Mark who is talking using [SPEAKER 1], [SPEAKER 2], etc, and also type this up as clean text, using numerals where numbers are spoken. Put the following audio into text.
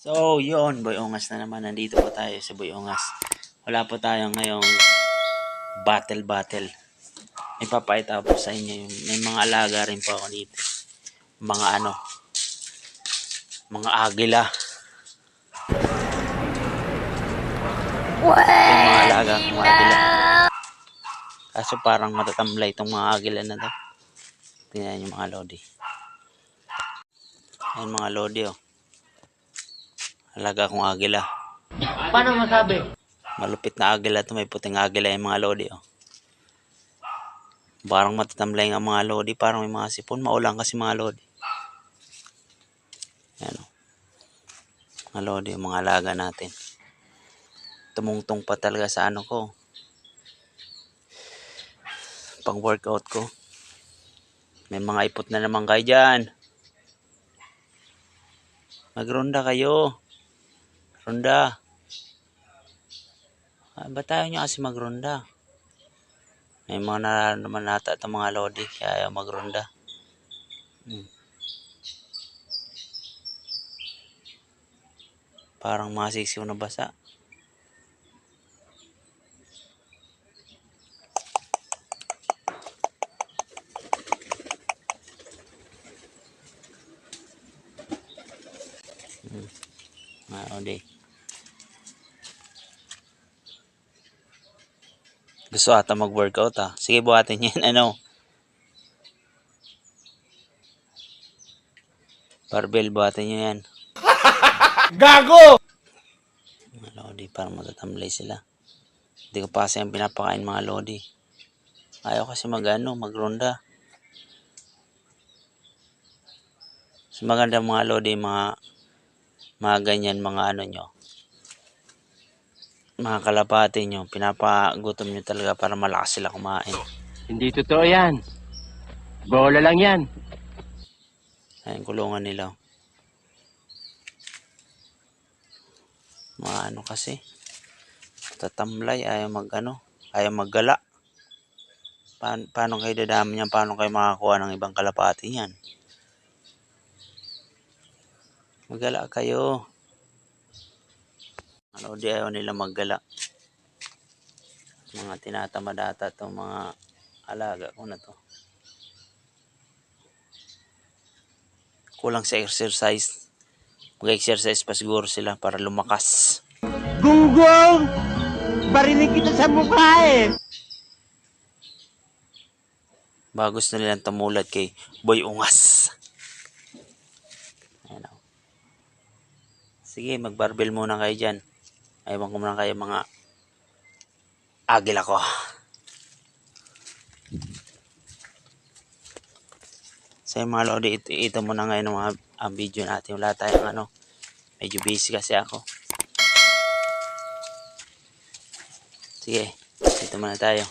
[SPEAKER 1] So, yun, Boy Ungas na naman. Nandito po tayo sa Boy Ungas. Wala po tayo ngayong battle. Ipapakita po sa inyo yung may mga alaga rin po ako dito. Mga mga agila. Yung mga alaga kong agila. Kaso parang matatamlay itong mga agila na to. Tingnan yung mga lodi. Ayun mga lodi oh. Alaga kong agila.
[SPEAKER 2] Paano masabi?
[SPEAKER 1] Malupit na agila to, may puting agila yung mga lodi oh. Parang matatamlay nga mga lodi, parang may mga sipon, maulang kasi mga lodi. Yan oh. Mga lodi, yung mga alaga natin. Tumungtong pa talaga sa ano ko. Pang workout ko. May mga ipot na naman kayo dyan. Magronda kayo. Ronda. Ba't tayo nyo kasi magronda? May mga nararamdaman nata itong mga lodi, kaya ayaw magronda. Parang mga sisiw na basa. Mga lodi. Gusto ata mag-workout ah. Sige, buhatin yan. Barbell, buhatin nyo yan.
[SPEAKER 2] Gago!
[SPEAKER 1] Mga lodi, parang matatamlay sila. Hindi ko pa kasi yung pinapakain mga lodi. Ayaw kasi magronda. So, maganda mga lodi, mga ganyan, mga nyo. Mga kalapati nyo, pinapagutom nyo talaga para malakas sila kumain.
[SPEAKER 2] Hindi totoo yan. Bola lang yan.
[SPEAKER 1] Ayun, kulungan nila. Mga kasi. Tatamlay, ayaw maggala. Paano kayo dadami niyan? Paano kayo makakuha ng ibang kalapati niyan? Maggala kayo. Di ayaw nila maggala. Mga tinatamad ata itong mga alaga ko na to. Kulang sa exercise. Mag-exercise pa siguro sila para lumakas.
[SPEAKER 2] Gunggong! Barinig kita sa mukha eh!
[SPEAKER 1] Baka gusto nilang tumulad kay Boy Ungas. Ayan o. Sige, mag-barbell muna kayo dyan. Ayawan ko muna kayo mga agila ko. So mga lodi, ito muna ngayon ang video natin. Wala tayong medyo busy kasi ako. Sige, ito muna tayo.